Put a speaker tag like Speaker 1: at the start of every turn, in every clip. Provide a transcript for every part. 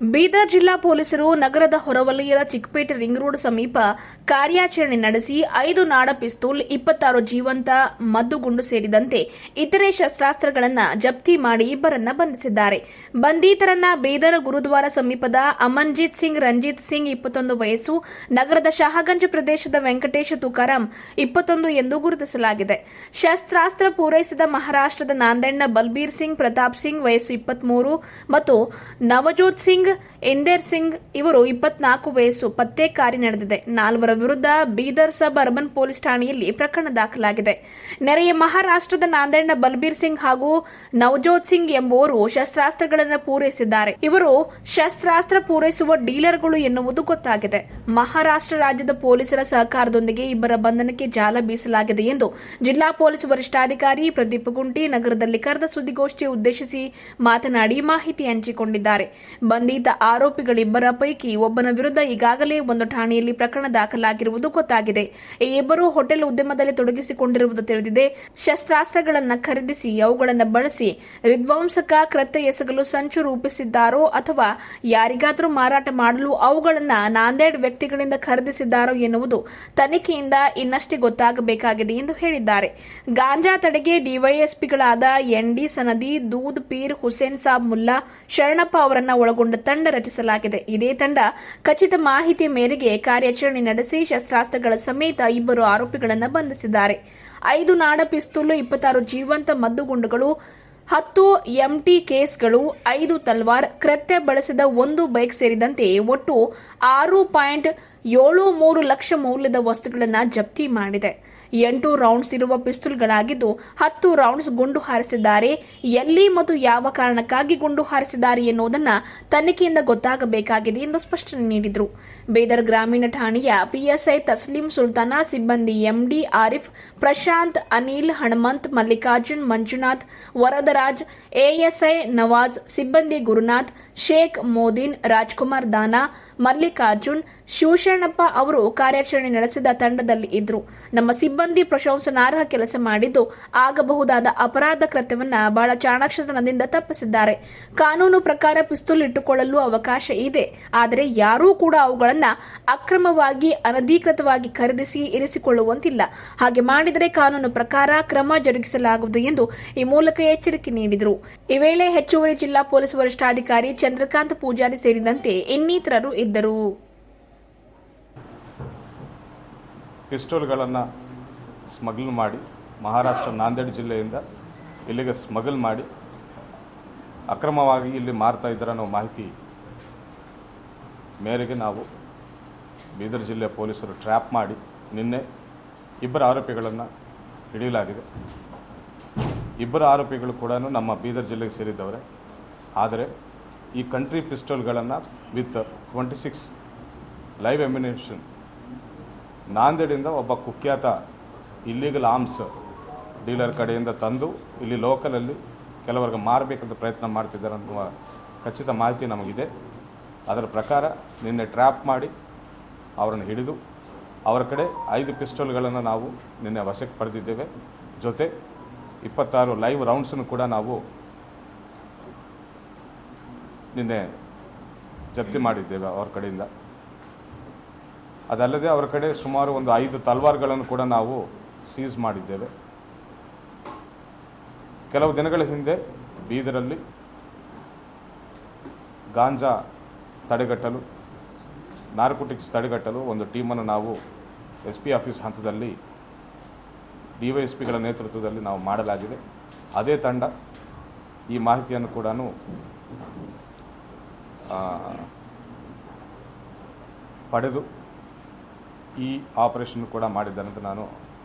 Speaker 1: ಬೀದರ್ ಜಿಲ್ಲಾ ಪೊಲೀಸರು ನಗರದ ಹೊರವಲಯದ ಚಿಕ್ಕಪೇಟೆ ರಿಂಗ್ ರೋಡ್ ಸಮೀಪ ಕಾರ್ಯಾಚರಣೆ ನಡೆಸಿ 5 ನಾಡ ಪಿಸ್ತೂಲ್, 26 ಜೀವಂತ ಮದ್ದುಗುಂಡು ಸೇರಿದಂತೆ ಇತರೆ ಶಸ್ತ್ರಾಸ್ತ್ರಗಳನ್ನು ಜಪ್ತಿ ಮಾಡಿ ಇಬ್ಬರನ್ನ ಬಂಧಿಸಿದ್ದಾರೆ. ಬಂಧಿತರನ್ನ ಬೀದರ್ ಗುರುದ್ವಾರ ಸಮೀಪದ ಅಮನ್ಜಿತ್ ಸಿಂಗ್, ರಂಜಿತ್ ಸಿಂಗ್ 21 ವಯಸ್ಸು, ನಗರದ ಶಹಾಗಂಜ್ ಪ್ರದೇಶದ ವೆಂಕಟೇಶ ತುಕಾರಾಂ 21 ಎಂದು ಗುರುತಿಸಲಾಗಿದೆ. ಶಸ್ತ್ರಾಸ್ತ್ರ ಪೂರೈಸಿದ ಮಹಾರಾಷ್ಟ್ರದ ನಾಂದೇಡ್ನ ಬಲ್ಬೀರ್ ಸಿಂಗ್ ಪ್ರತಾಪ್ ಸಿಂಗ್ ವಯಸ್ಸು 23 ಮತ್ತು ನವಜೋತ್ ಸಿಂಗ್ ಇಂದೇರ್ ಸಿಂಗ್ ಇವರು 24 ವಯಸ್ಸು ಪತ್ತೆ ಕಾರ್ಯ ನಡೆದಿದೆ. 4 ವಿರುದ್ಧ ಬೀದರ್ ಸಬ್ ಅರ್ಬನ್ ಪೊಲೀಸ್ ಠಾಣೆಯಲ್ಲಿ ಪ್ರಕರಣ ದಾಖಲಾಗಿದೆ. ನೆರೆಯ ಮಹಾರಾಷ್ಟ್ರದ ನಾಂದೇಡ್ನ ಬಲ್ಬೀರ್ ಸಿಂಗ್ ಹಾಗೂ ನವಜೋತ್ ಸಿಂಗ್ ಎಂಬುವರು ಶಸ್ತ್ರಾಸ್ತ್ರಗಳನ್ನು ಪೂರೈಸಿದ್ದಾರೆ. ಇವರು ಶಸ್ತ್ರಾಸ್ತ್ರ ಪೂರೈಸುವ ಡೀಲರ್ಗಳು ಎನ್ನುವುದು ಗೊತ್ತಾಗಿದೆ. ಮಹಾರಾಷ್ಟ್ರ ರಾಜ್ಯದ ಪೊಲೀಸರ ಸಹಕಾರದೊಂದಿಗೆ ಇಬ್ಬರ ಬಂಧನಕ್ಕೆ ಜಾಲ ಬೀಸಲಾಗಿದೆ ಎಂದು ಜಿಲ್ಲಾ ಪೊಲೀಸ್ ವರಿಷ್ಠಾಧಿಕಾರಿ ಪ್ರದೀಪ್ ಗುಂಟಿ ನಗರದಲ್ಲಿ ಕರೆದ ಸುದ್ದಿಗೋಷ್ಠಿ ಉದ್ದೇಶಿಸಿ ಮಾತನಾಡಿ ಮಾಹಿತಿ ಹಂಚಿಕೊಂಡಿದ್ದಾರೆ. ಬಂಧಿತ ಆರೋಪಿಗಳಿಬ್ಬರ ಪೈಕಿ ಒಬ್ಬನ ವಿರುದ್ಧ ಈಗಾಗಲೇ ಒಂದು ಠಾಣೆಯಲ್ಲಿ ಪ್ರಕರಣ ದಾಖಲಾಗಿರುವುದು ಗೊತ್ತಾಗಿದೆ. ಈ ಇಬ್ಬರು ಹೋಟೆಲ್ ಉದ್ಯಮದಲ್ಲಿ ತೊಡಗಿಸಿಕೊಂಡಿರುವುದು ತಿಳಿದಿದೆ. ಶಸ್ತ್ರಾಸ್ತ್ರಗಳನ್ನು ಖರೀದಿಸಿ ಅವುಗಳನ್ನು ಬಳಸಿ ವಿಧ್ವಂಸಕ ಕೃತ್ಯ ಎಸಗಲು ಸಂಚು ರೂಪಿಸಿದ್ದಾರೋ ಅಥವಾ ಯಾರಿಗಾದರೂ ಮಾರಾಟ ಮಾಡಲು ಅವುಗಳನ್ನು ನಾಂದೇಡ್ ವ್ಯಕ್ತಿಗಳಿಂದ ಖರೀದಿಸಿದ್ದಾರೋ ಎನ್ನುವುದು ತನಿಖೆಯಿಂದ ಇನ್ನಷ್ಟೇ ಗೊತ್ತಾಗಬೇಕಾಗಿದೆ ಎಂದು ಹೇಳಿದ್ದಾರೆ. ಗಾಂಜಾ ತಡೆಗೆ ಡಿವೈಎಸ್ಪಿಗಳಾದ ಎನ್ಡಿ ಸನದಿ, ದೂದ್ ಪೀರ್, ಹುಸೇನ್ ಸಾಬ್ ಮುಲ್ಲಾ, ಶರಣಪ್ಪ ಅವರನ್ನು ಒಳಗೊಂಡ ತಂಡ ರಚಿಸಲಾಗಿದೆ. ಇದೇ ತಂಡ ಖಚಿತ ಮಾಹಿತಿಯ ಮೇರೆಗೆ ಕಾರ್ಯಾಚರಣೆ ನಡೆಸಿ ಶಸ್ತ್ರಾಸ್ತ್ರಗಳ ಸಮೇತ ಇಬ್ಬರು ಆರೋಪಿಗಳನ್ನು ಬಂಧಿಸಿದ್ದಾರೆ. 5 ನಾಡ ಪಿಸ್ತೂಲು, 26 ಜೀವಂತ ಮದ್ದುಗುಂಡುಗಳು, 10 ಎಂಟಿ ಕೇಸ್ಗಳು, 5 ತಲ್ವಾರ್, ಕೃತ್ಯ ಬಳಸಿದ 1 ಬೈಕ್ ಸೇರಿದಂತೆ ಒಟ್ಟು 6.73 ಲಕ್ಷ ಮೌಲ್ಯದ ವಸ್ತುಗಳನ್ನು ಜಪ್ತಿ ಮಾಡಿದೆ. 8 ರೌಂಡ್ಸ್ ಇರುವ ಪಿಸ್ತೂಲ್ಗಳಾಗಿದ್ದು 10 ರೌಂಡ್ಸ್ ಗುಂಡು ಹಾರಿಸಿದ್ದಾರೆ. ಎಲ್ಲಿ ಮತ್ತು ಯಾವ ಕಾರಣಕ್ಕಾಗಿ ಗುಂಡು ಹಾರಿಸಿದ್ದಾರೆ ಎನ್ನುವುದನ್ನು ತನಿಖೆಯಿಂದ ಗೊತ್ತಾಗಬೇಕಾಗಿದೆ ಎಂದು ಸ್ಪಷ್ಟನೆ ನೀಡಿದರು. ಬೀದರ್ ಗ್ರಾಮೀಣ ಠಾಣೆಯ ಪಿಎಸ್ಐ ತಸ್ಲೀಂ ಸುಲ್ತಾನ, ಸಿಬ್ಬಂದಿ ಎಂಡಿ ಆರಿಫ್, ಪ್ರಶಾಂತ್, ಅನಿಲ್, ಹಣಮಂತ್, ಮಲ್ಲಿಕಾರ್ಜುನ್, ಮಂಜುನಾಥ್, ವರದರಾಜ್, ಎಎಸ್ಐ ನವಾಜ್, ಸಿಬ್ಬಂದಿ ಗುರುನಾಥ್, ಶೇಖ್, ಮೋದಿನ್, ರಾಜ್ಕುಮಾರ್, ದಾನಾ, ಮಲ್ಲಿಕಾರ್ಜುನ್, ಶಿವಶರಣಪ್ಪ ಅವರು ಕಾರ್ಯಾಚರಣೆ ನಡೆಸಿದ ತಂಡದಲ್ಲಿ ಇದ್ದರು. ನಮ್ಮ ಸಿಬ್ಬಂದಿ ಪ್ರಶಂಸನಾರ್ಹ ಕೆಲಸ ಮಾಡಿದ್ದು ಆಗಬಹುದಾದ ಅಪರಾಧ ಕೃತ್ಯವನ್ನು ಬಹಳ ಚಾಣಾಕ್ಷತನದಿಂದ ತಪ್ಪಿಸಿದ್ದಾರೆ. ಕಾನೂನು ಪ್ರಕಾರ ಪಿಸ್ತೂಲ್ ಇಟ್ಟುಕೊಳ್ಳಲು ಅವಕಾಶ ಇದೆ, ಆದರೆ ಯಾರೂ ಕೂಡ ಅವುಗಳನ್ನು ಅಕ್ರಮವಾಗಿ ಅನಧಿಕೃತವಾಗಿ ಖರೀದಿಸಿ ಇರಿಸಿಕೊಳ್ಳುವಂತಿಲ್ಲ. ಹಾಗೆ ಮಾಡಿದರೆ ಕಾನೂನು ಪ್ರಕಾರ ಕ್ರಮ ಜರುಗಿಸಲಾಗುವುದು ಎಂದು ಈ ಮೂಲಕ ಎಚ್ಚರಿಕೆ ನೀಡಿದರು. ಈ ವೇಳೆ ಹೆಚ್ಚುವರಿ ಜಿಲ್ಲಾ ಪೊಲೀಸ್ ವರಿಷ್ಠಾಧಿಕಾರಿ ಚಂದ್ರಕಾಂತ್ ಪೂಜಾರಿ ಸೇರಿದಂತೆ ಇನ್ನಿತರರು ಇದ್ದರು.
Speaker 2: ಪಿಸ್ತೂಲ್ಗಳನ್ನು ಸ್ಮಗ್ಲ್ ಮಾಡಿ ಮಹಾರಾಷ್ಟ್ರ ನಾಂದೇಡ್ ಜಿಲ್ಲೆಯಿಂದ ಇಲ್ಲಿಗೆ ಸ್ಮಗಲ್ ಮಾಡಿ ಅಕ್ರಮವಾಗಿ ಇಲ್ಲಿ ಮಾರ್ತಾ ಇದ್ದಾರೆ ಅನ್ನೋ ಮಾಹಿತಿ ಮೇರೆಗೆ ನಾವು ಬೀದರ್ ಜಿಲ್ಲೆಯ ಪೊಲೀಸರು ಟ್ರ್ಯಾಪ್ ಮಾಡಿ ನಿನ್ನೆ ಇಬ್ಬರು ಆರೋಪಿಗಳನ್ನು ಹಿಡಿಯಲಾಗಿದೆ. ಇಬ್ಬರು ಆರೋಪಿಗಳು ಕೂಡ ನಮ್ಮ ಬೀದರ್ ಜಿಲ್ಲೆಗೆ ಸೇರಿದ್ದವರೇ. ಆದರೆ ಈ ಕಂಟ್ರಿ ಪಿಸ್ತೂಲ್ಗಳನ್ನು ವಿತ್ 26 ಲೈವ್ ಅಮ್ಯುನಿಷನ್ ನಾಂದೇಡಿಂದ ಒಬ್ಬ ಕುಖ್ಯಾತ ಇಲ್ಲೀಗಲ್ ಆರ್ಮ್ಸ್ ಡೀಲರ್ ಕಡೆಯಿಂದ ತಂದು ಇಲ್ಲಿ ಲೋಕಲಲ್ಲಿ ಕೆಲವರಿಗೆ ಮಾರಬೇಕಂತ ಪ್ರಯತ್ನ ಮಾಡ್ತಿದ್ದಾರೆ ಅನ್ನುವ ಖಚಿತ ಮಾಹಿತಿ ನಮಗಿದೆ. ಅದರ ಪ್ರಕಾರ ನಿನ್ನೆ ಟ್ರ್ಯಾಪ್ ಮಾಡಿ ಅವರನ್ನು ಹಿಡಿದು ಅವರ ಕಡೆ 5 ಪಿಸ್ತೂಲ್ಗಳನ್ನು ನಾವು ನಿನ್ನೆ ವಶಕ್ಕೆ ಪಡೆದಿದ್ದೇವೆ. ಜೊತೆ 26 ಲೈವ್ ರೌಂಡ್ಸನ್ನು ಕೂಡ ನಾವು ನಿನ್ನೆ ಜಪ್ತಿ ಮಾಡಿದ್ದೇವೆ ಅವರ ಕಡೆಯಿಂದ. ಅದಲ್ಲದೆ ಅವರ ಕಡೆ ಸುಮಾರು ಒಂದು 5 ತಲ್ವಾರ್ಗಳನ್ನು ಕೂಡ ನಾವು ಸೀಸ್ ಮಾಡಿದ್ದೇವೆ. ಕೆಲವು ದಿನಗಳ ಹಿಂದೆ ಬೀದರಲ್ಲಿ ಗಾಂಜಾ ತಡೆಗಟ್ಟಲು, ನಾರ್ಕೋಟಿಕ್ಸ್ ತಡೆಗಟ್ಟಲು ಒಂದು ಟೀಮನ್ನು ನಾವು SP ಆಫೀಸ್ ಹಂತದಲ್ಲಿ ಡಿವೈಎಸ್ಪಿಗಳ ನೇತೃತ್ವದಲ್ಲಿ ನಾವು ಮಾಡಲಾಗಿದೆ. ಅದೇ ತಂಡ ಈ ಮಾಹಿತಿಯನ್ನು ಕೂಡ ಪಡೆದು ಈ ಆಪರೇಷನ್ ಕೂಡ ಮಾಡಿದ್ದಾರೆ ಅಂತ ನಾನು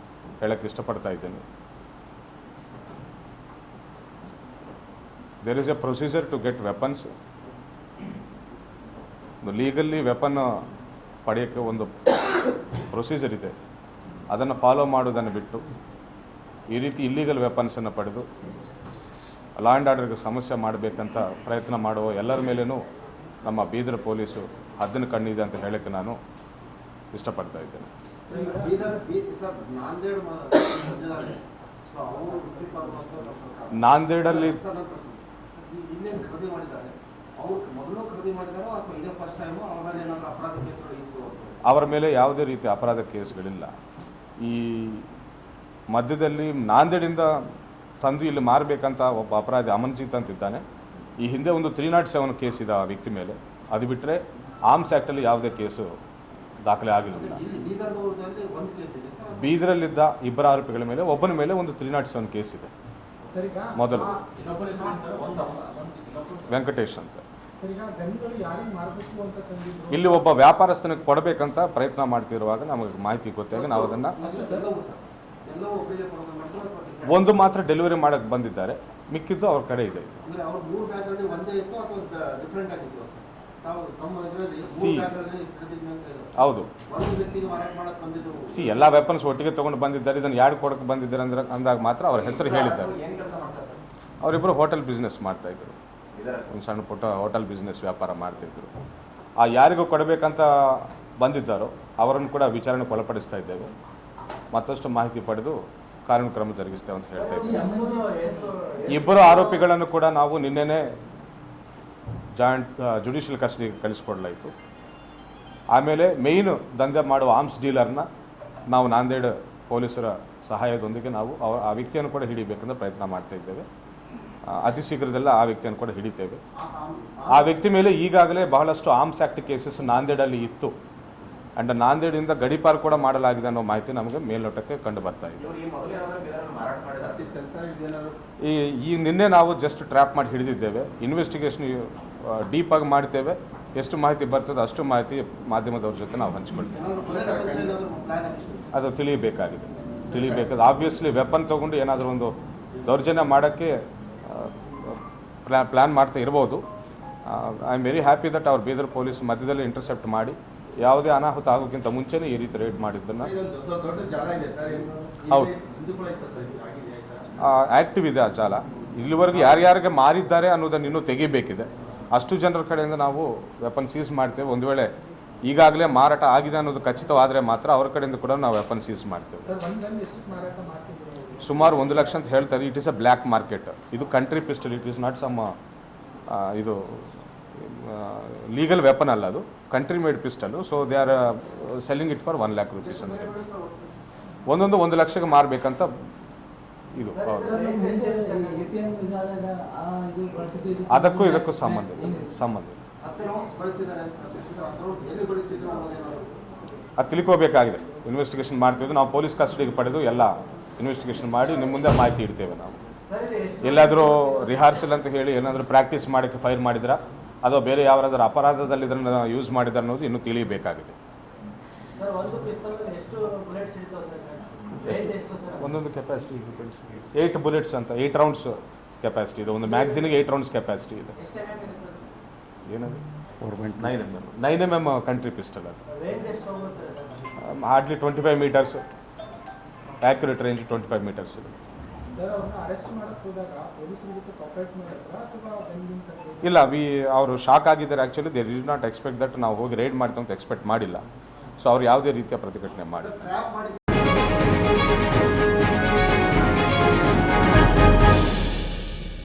Speaker 2: ಹೇಳಕ್ಕೆ ಇಷ್ಟಪಡ್ತಾ ಇದ್ದೇನೆ. There is a procedure to get weapons. Legally weapon ಪಡೆಯೋಕ್ಕೆ ಒಂದು ಪ್ರೊಸೀಜರ್ ಇದೆ. ಅದನ್ನು ಫಾಲೋ ಮಾಡೋದನ್ನು ಬಿಟ್ಟು ಈ ರೀತಿ ಇಲ್ಲೀಗಲ್ ವೆಪನ್ಸನ್ನು ಪಡೆದು ಲಾ ಆ್ಯಂಡ್ ಆರ್ಡರ್ಗೆ ಸಮಸ್ಯೆ ಮಾಡಬೇಕಂತ ಪ್ರಯತ್ನ ಮಾಡುವ ಎಲ್ಲರ ಮೇಲೇನೂ ನಮ್ಮ ಬೀದರ್ ಪೊಲೀಸು ಹದ್ದಿನ ಕಣ್ಣಿದೆ ಅಂತ ಹೇಳಕ್ಕೆ ನಾನು ಇಷ್ಟಪಡ್ತಾ ಇದ್ದೇನೆ. ನಾಂದೇಡಲ್ಲಿ
Speaker 3: ಅವ್ರು ಮೊದಲು ಖರೀದಿ ಮಾಡಿದಾರೋ ಅಥವಾ ಇದೇ ಫಸ್ಟ್ ಟೈಮು ಅವ್ರ ಮೇಲೆ ಏನಾದರೂ ಅಪರಾಧ ಕೇಸ್ಗಳು ಇತ್ತು?
Speaker 2: ಅವರ ಮೇಲೆ ಯಾವುದೇ ರೀತಿ ಅಪರಾಧ ಕೇಸ್ಗಳಿಲ್ಲ. ಈ ಮಧ್ಯದಲ್ಲಿ ನಾಂದೇಡಿಂದ ತಂದು ಇಲ್ಲಿ ಮಾರಬೇಕಂತ ಒಬ್ಬ ಅಪರಾಧಿ ಅಮನ್ಜಿತ್ ಅಂತಿದ್ದಾನೆ. ಈ ಹಿಂದೆ ಒಂದು 307 ಕೇಸ್ ಇದೆ ಆ ವ್ಯಕ್ತಿ ಮೇಲೆ. ಅದು ಬಿಟ್ಟರೆ ಆರ್ಮ್ಸ್ ಆ್ಯಕ್ಟಲ್ಲಿ ಯಾವುದೇ ಕೇಸು ದಾಖಲೆ ಆಗಿರಲಿಲ್ಲ.
Speaker 3: ಇಲ್ಲಿ ಬೀದರ್ದಲ್ಲಿ ಒಂದು ಕೇಸ್ ಇದೆ ಸರ್.
Speaker 2: ಬೀದರಲ್ಲಿದ್ದ ಇಬ್ಬರು ಆರೋಪಿಗಳ ಮೇಲೆ ಒಬ್ಬನ ಮೇಲೆ ಒಂದು 307 ಕೇಸ್ ಇದೆ. ಮೊದಲು ವೆಂಕಟೇಶ್ ಅಂತ ಇಲ್ಲಿ ಒಬ್ಬ ವ್ಯಾಪಾರಸ್ಥನಿಗೆ ಕೊಡಬೇಕಂತ ಪ್ರಯತ್ನ ಮಾಡ್ತಿರುವಾಗ ನಮಗೆ ಮಾಹಿತಿ ಗೊತ್ತಾಗಿ ನಾವು ಅದನ್ನು
Speaker 3: ಎಲ್ಲವೂ ಒಬ್ಬರಿಗೆ ಕೊಡೋದು ಮಾಡಿದ್ರು ಅಥವಾ
Speaker 2: ಒಂದು ಮಾತ್ರ ಡೆಲಿವರಿ ಮಾಡೋಕ್ಕೆ ಬಂದಿದ್ದಾರೆ, ಮಿಕ್ಕಿದ್ದು ಅವ್ರ ಕಡೆ ಇದೆ.
Speaker 3: ಅಂದರೆ ಅವ್ರ 3 ಬ್ಯಾಗ್ಗಳಲ್ಲಿ ಒಂದೇ ಇತ್ತು ಅಥವಾ ಡಿಫ್ರೆಂಟ್ ಆಗಿತ್ತು ಸರ್? ತಾವು ತಮ್ಮ ಇದರಲ್ಲಿ 3
Speaker 2: ಸಿ.
Speaker 3: ಬ್ಯಾಗ್ಗಳಲ್ಲಿ ಖರೀದಿ ಅಂತ ಹೇಳಿದ್ರು.
Speaker 2: ಹೌದು,
Speaker 3: ಒಂದು ವ್ಯಕ್ತಿಗೆ ಮಾರಾಟ ಮಾಡಕ್ಕೆ ಬಂದಿದ್ದು
Speaker 2: ಎಲ್ಲ ವೆಪನ್ಸ್ ಒಟ್ಟಿಗೆ ತೊಗೊಂಡು ಬಂದಿದ್ದಾರೆ. ಇದನ್ನು ಯಾರು ಕೊಡಕ್ಕೆ ಬಂದಿದ್ದಾರೆ ಅಂದ್ರೆ ಅಂದಾಗ ಮಾತ್ರ ಅವ್ರ ಹೆಸರು ಹೇಳಿದ್ದಾರೆ.
Speaker 3: ಏನು ಕೆಲಸ ಮಾಡ್ತಾರೆ?
Speaker 2: ಅವರಿಬ್ಬರು ಹೋಟೆಲ್ ಬಿಸ್ನೆಸ್ ಮಾಡ್ತಾಯಿದ್ರು, ಒಂದು ಸಣ್ಣ ಪುಟ್ಟ ಹೋಟೆಲ್ ಬಿಸ್ನೆಸ್ ವ್ಯಾಪಾರ ಮಾಡ್ತಿದ್ರು. ಆ ಯಾರಿಗೂ ಕೊಡಬೇಕಂತ ಬಂದಿದ್ದಾರೋ ಅವರನ್ನು ಕೂಡ ವಿಚಾರಣೆಗೆ ಒಳಪಡಿಸ್ತಾ ಇದ್ದೇವೆ. ಮತ್ತಷ್ಟು ಮಾಹಿತಿ ಪಡೆದು ಕಾನೂನು ಕ್ರಮ ಜರುಗಿಸ್ತೇವೆ ಅಂತ ಹೇಳ್ತಾ ಇದ್ದೇವೆ. ಇಬ್ಬರು ಆರೋಪಿಗಳನ್ನು ಕೂಡ ನಾವು ನಿನ್ನೆನೇ ಜುಡಿಷಿಯಲ್ ಕಸ್ಟಡಿಗೆ ಕಳಿಸ್ಕೊಡ್ಲಾಯಿತು. ಆಮೇಲೆ ಮೇಯ್ನ್ ದಂಧೆ ಮಾಡುವ ಆರ್ಮ್ಸ್ ಡೀಲರ್ನ ನಾವು ನಾಂದೇಡ್ ಪೊಲೀಸರ ಸಹಾಯದೊಂದಿಗೆ ನಾವು ಆ ವ್ಯಕ್ತಿಯನ್ನು ಕೂಡ ಹಿಡಿಬೇಕಂತ ಪ್ರಯತ್ನ ಮಾಡ್ತಾ ಇದ್ದೇವೆ. ಅತಿ ಶೀಘ್ರದಲ್ಲ ಆ ವ್ಯಕ್ತಿಯನ್ನು ಕೂಡ ಹಿಡಿತೇವೆ. ಆ ವ್ಯಕ್ತಿ ಮೇಲೆ ಈಗಾಗಲೇ ಬಹಳಷ್ಟು ಆರ್ಮ್ಸ್ ಆ್ಯಕ್ಟ್ ಕೇಸಸ್ ನಾಂದೇಡಲ್ಲಿ ಇತ್ತು. ಆ್ಯಂಡ್ ನಾಂದೇಡಿಂದ ಗಡೀಪಾರು ಕೂಡ ಮಾಡಲಾಗಿದೆ ಅನ್ನೋ ಮಾಹಿತಿ ನಮಗೆ ಮೇಲ್ನೋಟಕ್ಕೆ ಕಂಡು ಬರ್ತಾ ಇದೆ. ಈ ನಿನ್ನೆ ನಾವು ಜಸ್ಟ್ ಟ್ರ್ಯಾಪ್ ಮಾಡಿ ಹಿಡಿದಿದ್ದೇವೆ. ಇನ್ವೆಸ್ಟಿಗೇಷನ್ ಡೀಪಾಗಿ ಮಾಡ್ತೇವೆ. ಎಷ್ಟು ಮಾಹಿತಿ ಬರ್ತದೆ ಅಷ್ಟು ಮಾಹಿತಿ ಮಾಧ್ಯಮದವ್ರ ಜೊತೆ ನಾವು ಹಂಚ್ಕೊಳ್ತೇವೆ. ಅದು ತಿಳಿಯಬೇಕಾಗಿದೆ. ಆಬ್ವಿಯಸ್ಲಿ ವೆಪನ್ ತೊಗೊಂಡು ಏನಾದರೂ ಒಂದು ದೌರ್ಜನ್ಯ ಮಾಡೋಕ್ಕೆ ಪ್ಲ್ಯಾನ್ ಮಾಡ್ತಾ ಇರ್ಬೋದು. I am very happy that ಅವ್ರ ಬೀದರ್ ಪೊಲೀಸ್ ಮಧ್ಯದಲ್ಲಿ ಇಂಟರ್ಸೆಪ್ಟ್ ಮಾಡಿ ಯಾವುದೇ ಅನಾಹುತ ಆಗೋಕ್ಕಿಂತ ಮುಂಚೆನೇ ಈ ರೀತಿ ರೇಡ್ ಮಾಡಿದ್ದನ್ನು ಹೌದು ಆ್ಯಕ್ಟಿವ್ ಇದೆ ಆ ಜಾಲ. ಇಲ್ಲಿವರೆಗೂ ಯಾರ್ಯಾರಿಗೆ ಮಾರಿದ್ದಾರೆ ಅನ್ನೋದನ್ನು ಇನ್ನೂ ತೆಗಿಬೇಕಿದೆ. ಅಷ್ಟು ಜನರ ಕಡೆಯಿಂದ ನಾವು ವೆಪನ್ ಸೀಸ್ ಮಾಡ್ತೇವೆ. ಒಂದು ವೇಳೆ ಈಗಾಗಲೇ ಮಾರಾಟ ಆಗಿದೆ ಅನ್ನೋದು ಖಚಿತವಾದರೆ ಮಾತ್ರ ಅವ್ರ ಕಡೆಯಿಂದ ಕೂಡ ನಾವು ವೆಪನ್ ಸೀಸ್ ಮಾಡ್ತೇವೆ. ಸುಮಾರು 1 ಲಕ್ಷ ಅಂತ ಹೇಳ್ತಾರೆ. It is a black market. ಇದು country pistol, it is not some ಇದು ಲೀಗಲ್ ವೆಪನ್ ಅಲ್ಲ, ಅದು country made pistol. So they are selling it for 1 lakh rupees ಅಂತ ಹೇಳಿ ಒಂದೊಂದು 1 ಲಕ್ಷಕ್ಕೆ ಮಾರಬೇಕಂತ ಇದು. ಅದಕ್ಕೂ ಇದಕ್ಕೂ ಸಂಬಂಧ ಅದು ತಿಳ್ಕೋಬೇಕಾಗಿದೆ. ಇನ್ವೆಸ್ಟಿಗೇಷನ್ ಮಾಡ್ತಿದ್ದು ನಾವು ಪೊಲೀಸ್ ಕಸ್ಟಡಿಗೆ ಪಡೆದು ಎಲ್ಲ ಇನ್ವೆಸ್ಟಿಗೇಷನ್ ಮಾಡಿ ನಿಮ್ಮ ಮುಂದೆ ಮಾಹಿತಿ ಇಡ್ತೇವೆ. ನಾವು ಎಲ್ಲಾದರೂ ರಿಹಾರ್ಸಲ್ ಅಂತ ಹೇಳಿ ಏನಾದರೂ ಪ್ರಾಕ್ಟೀಸ್ ಮಾಡೋಕ್ಕೆ ಫೈರ್ ಮಾಡಿದ್ರ ಅಥವಾ ಬೇರೆ ಯಾವ್ದಾದ್ರು ಅಪರಾಧದಲ್ಲಿ ಇದನ್ನು ಯೂಸ್ ಮಾಡಿದ್ರೆ ಅನ್ನೋದು ಇನ್ನೂ ತಿಳಿಯಬೇಕಾಗಿದೆ. ಒಂದೊಂದು ಕೆಪಾಸಿಟಿ 8 ಬುಲೆಟ್ಸ್ ಅಂತ 8 ರೌಂಡ್ಸ್ ಕೆಪಾಸಿಟಿ ಇದೆ. ಒಂದು ಮ್ಯಾಗ್ಝಿನ್ಗೆ 8 ರೌಂಡ್ಸ್ ಕೆಪಾಸಿಟಿ ಇದೆ. ಏನದು 9mm ಕಂಟ್ರಿ ಪಿಸ್ಟಲ್. ಅದು hardly 25 meters, accurate range 25 meters ಇದೆ. ಇಲ್ಲ, ಅವರು ಶಾಕ್ ಆಗಿದ್ದಾರೆ. Actually they did not expect that ನಾವು ಹೋಗಿ ರೈಡ್ ಮಾಡ್ತೀವಿ ಅಂತ ಎಕ್ಸ್ಪೆಕ್ಟ್ ಮಾಡಿಲ್ಲ. ಸೊ ಅವ್ರು ಯಾವುದೇ ರೀತಿಯ ಪ್ರತಿಭಟನೆ ಮಾಡಿಲ್ಲ.